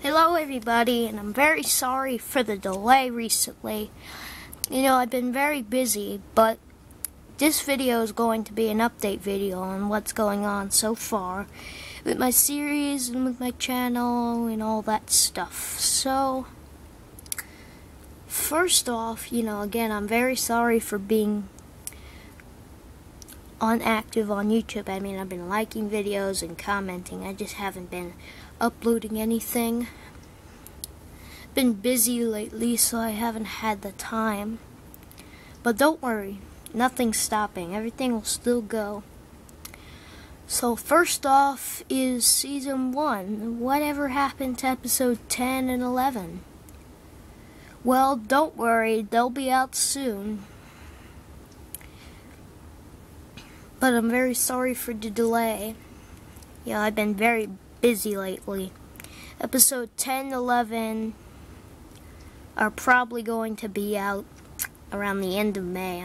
Hello everybody, and I'm very sorry for the delay recently. I've been very busy, but this video is going to be an update video on what's going on so far with my series and with my channel and all that stuff. So, first off, again, I'm very sorry for being inactive on YouTube. I've been liking videos and commenting. I just haven't been uploading anything. Been busy lately, so I haven't had the time. But don't worry, nothing's stopping. Everything will still go. So first off is Season 1. Whatever happened to Episode 10 and 11? Well, don't worry, they'll be out soon. But I'm very sorry for the delay. I've been very busy lately. Episode 10 and 11 are probably going to be out around the end of May.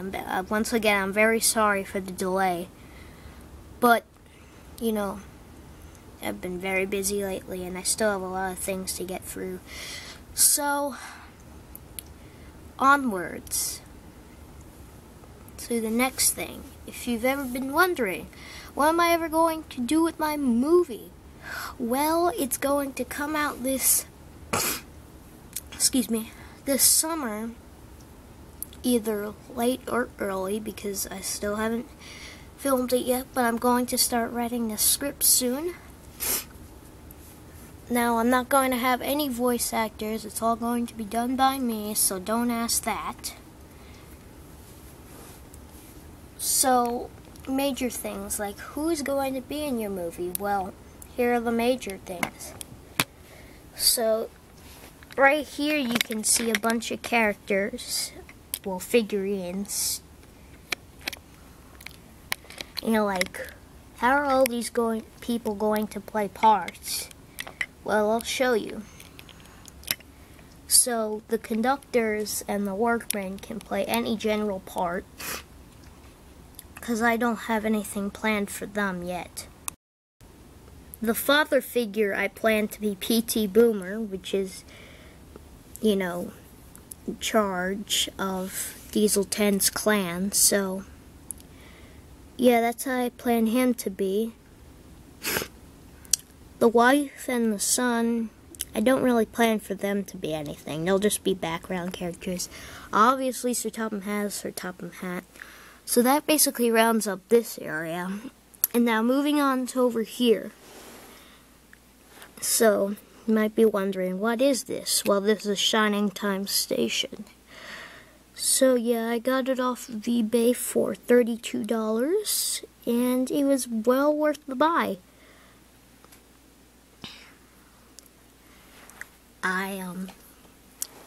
Once again, I'm very sorry for the delay. But, I've been very busy lately and I still have a lot of things to get through. So, onwards to the next thing. If you've ever been wondering, what am I ever going to do with my movie? Well, it's going to come out this summer, either late or early, because I still haven't filmed it yet, but I'm going to start writing the script soon. Now, I'm not going to have any voice actors. It's all going to be done by me, so don't ask that. So, major things, like who's going to be in your movie? Well, here are the major things. So, right here you can see a bunch of characters, well, figurines. Like, how are all these people going to play parts? Well, I'll show you. So, the conductors and the workmen can play any general part, because I don't have anything planned for them yet. The father figure I plan to be P.T. Boomer, which is, in charge of Diesel 10's clan, so yeah, that's how I plan him to be. The wife and the son, I don't really plan for them to be anything. They'll just be background characters. Obviously, Sir Topham has Sir Topham Hatt. So that basically rounds up this area. And now moving on to over here. So, you might be wondering, what is this? Well, this is Shining Time Station. So yeah, I got it off of eBay for $32, and it was well worth the buy. I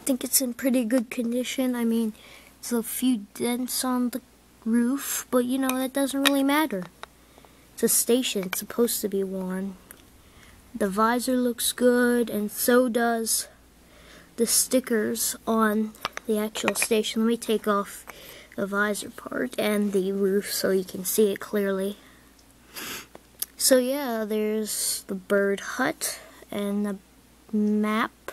think it's in pretty good condition. It's a few dents on the roof, but that doesn't really matter. It's a station, it's supposed to be worn. The visor looks good, and so does the stickers on the actual station. Let me take off the visor part and the roof so you can see it clearly. So yeah, there's the bird hut and the map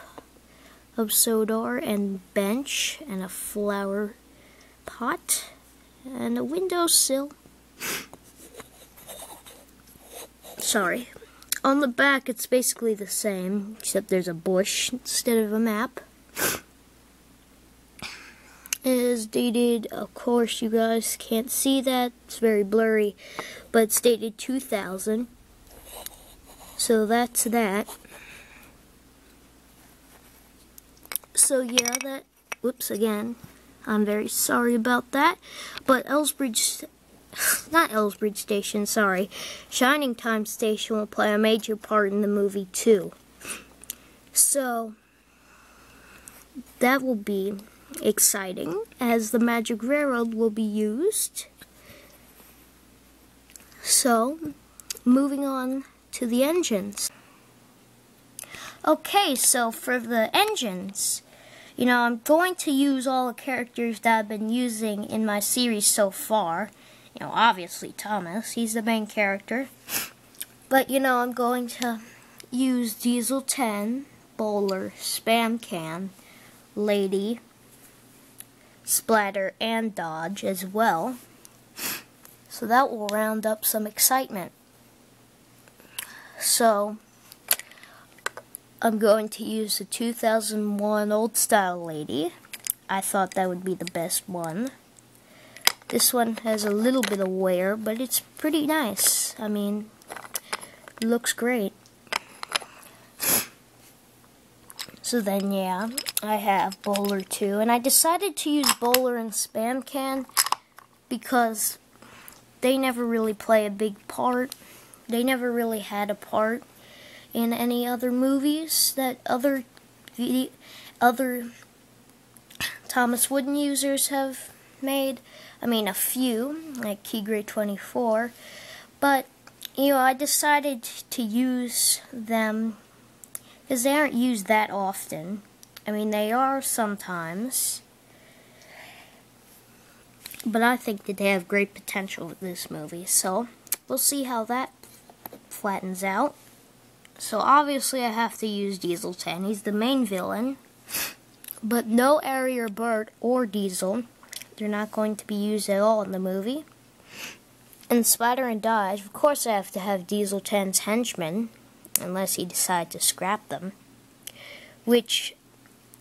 of Sodor and bench and a flower pot and a windowsill. Sorry. On the back, it's basically the same, except there's a bush instead of a map. It is dated, of course, you guys can't see that. It's very blurry, but it's dated 2000. So that's that. So yeah, whoops, again. I'm very sorry about that. But not Elsbridge Station, sorry. Shining Time Station will play a major part in the movie too. So, that will be exciting, as the Magic Railroad will be used. So, moving on to the engines. Okay, so for the engines, I'm going to use all the characters that I've been using in my series so far. Obviously Thomas, he's the main character. But, I'm going to use Diesel 10, Bowler, Spam Can, Lady, Splatter, and Dodge as well. So that will round up some excitement. So I'm going to use the 2001 Old Style Lady. I thought that would be the best one. This one has a little bit of wear, but it's pretty nice. I mean, it looks great. So then, yeah, I have Bowler too. And I decided to use Bowler and Spam Can because they never really play a big part. They never really had a part in any other movies that other Thomas Wooden users have made. I mean, a few, like Keygray 24. But, you know, I decided to use them because they aren't used that often. I mean, they are sometimes. But I think that they have great potential with this movie. So, we'll see how that flattens out. So, obviously, I have to use Diesel 10. He's the main villain. But no Airy or Bert or Diesel. They're not going to be used at all in the movie. And Splatter and Dodge, of course I have to have Diesel 10's henchmen, unless he decides to scrap them. Which,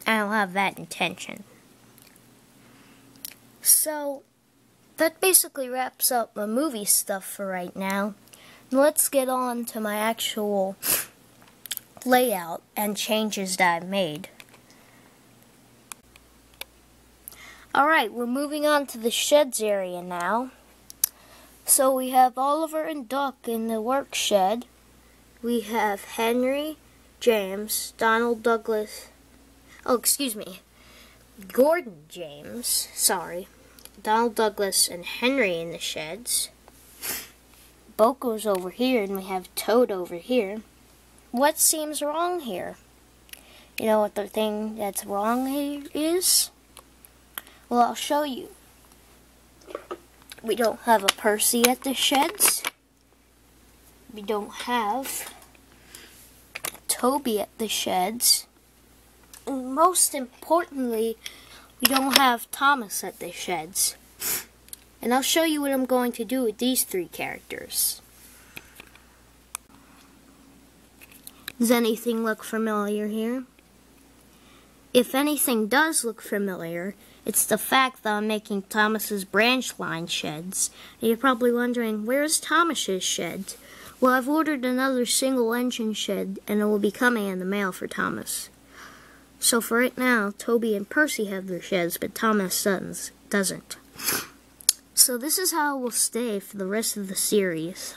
I don't have that intention. So, that basically wraps up my movie stuff for right now. Let's get on to my actual layout and changes that I've made. Alright, we're moving on to the sheds area now. So we have Oliver and Duck in the work shed. We have Henry, James, Donald Douglas, Gordon James, Donald Douglas and Henry in the sheds. Boko's over here and we have Toad over here. What seems wrong here? You know what the thing that's wrong here is? Well, I'll show you. We don't have a Percy at the sheds. We don't have Toby at the sheds. And most importantly, we don't have Thomas at the sheds. And I'll show you what I'm going to do with these three characters. Does anything look familiar here? If anything does look familiar, it's the fact that I'm making Thomas's branch line sheds. And you're probably wondering, where's Thomas's shed? Well, I've ordered another single engine shed, and it will be coming in the mail for Thomas. So for right now, Toby and Percy have their sheds, but Thomas doesn't. So this is how it will stay for the rest of the series.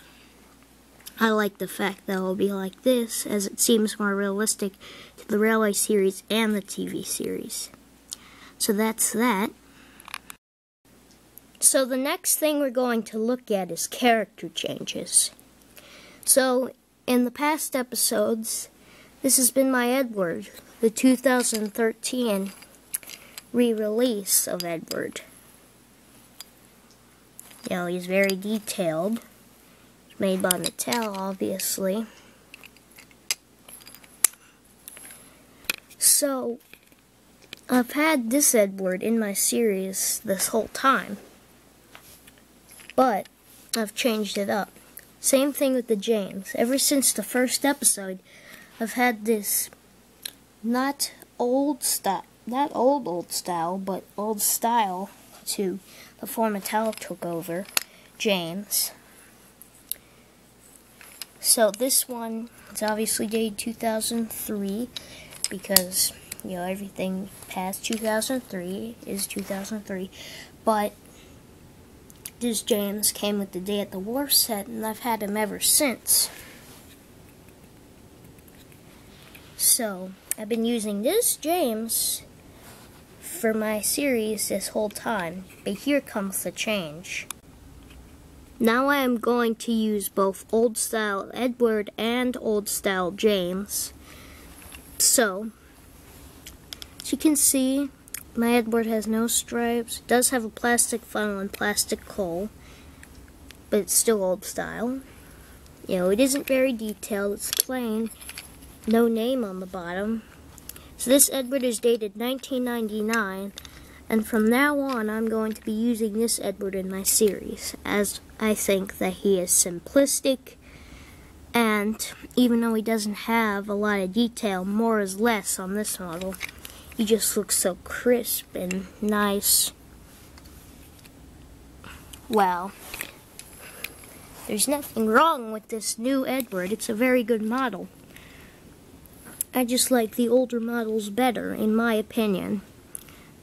I like the fact that it will be like this, as it seems more realistic to the Railway series and the TV series. So that's that. So the next thing we're going to look at is character changes. So in the past episodes, this has been my Edward, the 2013 re-release of Edward. You know, he's very detailed. It's made by Mattel, obviously. So, I've had this Edward in my series this whole time. But, I've changed it up. Same thing with the James. Ever since the first episode, I've had this not old style, but old style to before Mattel took over, James. So this one is obviously dated 2003 because, you know, everything past 2003 is 2003. But this James came with the Day at the War set, and I've had him ever since. So, I've been using this James for my series this whole time, but here comes the change. Now I am going to use both Old Style Edward and Old Style James. So, as you can see, my Edward has no stripes. It does have a plastic funnel and plastic coal, but it's still Old Style. You know, it isn't very detailed, it's plain. No name on the bottom, So this Edward is dated 1999, and from now on I'm going to be using this Edward in my series, as I think that he is simplistic, and even though he doesn't have a lot of detail, more is less on this model. He just looks so crisp and nice. Well, there's nothing wrong with this new Edward. It's a very good model. I just like the older models better, in my opinion.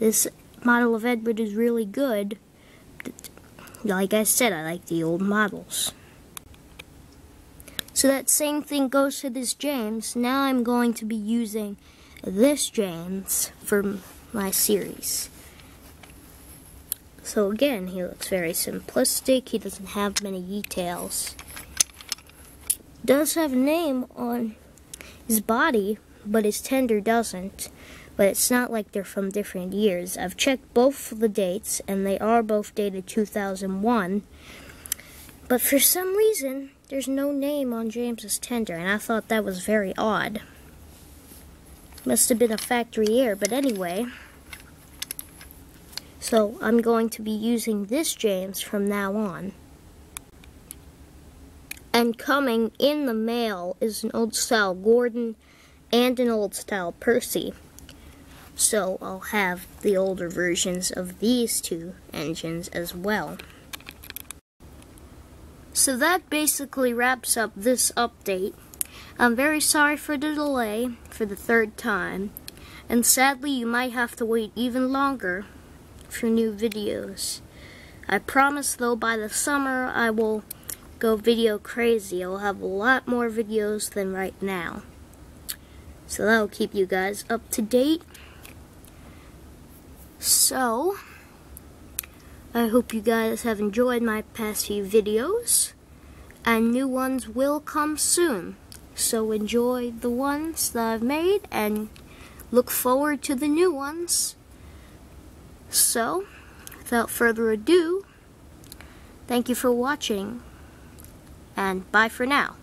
This model of Edward is really good. Like I said, I like the old models. So that same thing goes to this James. Now I'm going to be using this James for my series. So again, he looks very simplistic. He doesn't have many details. Does have a name on his body, but his tender doesn't. But it's not like they're from different years. I've checked both the dates, and they are both dated 2001. But for some reason, there's no name on James's tender, and I thought that was very odd. Must have been a factory error, but anyway. So I'm going to be using this James from now on. And coming in the mail is an old style Gordon and an old style Percy. So I'll have the older versions of these two engines as well. So that basically wraps up this update. I'm very sorry for the delay for the third time, and sadly you might have to wait even longer for new videos. I promise though, by the summer I will go video crazy. I'll have a lot more videos than right now. So that'll keep you guys up to date. So, I hope you guys have enjoyed my past few videos, and new ones will come soon. So enjoy the ones that I've made and look forward to the new ones. So, without further ado, thank you for watching, and bye for now.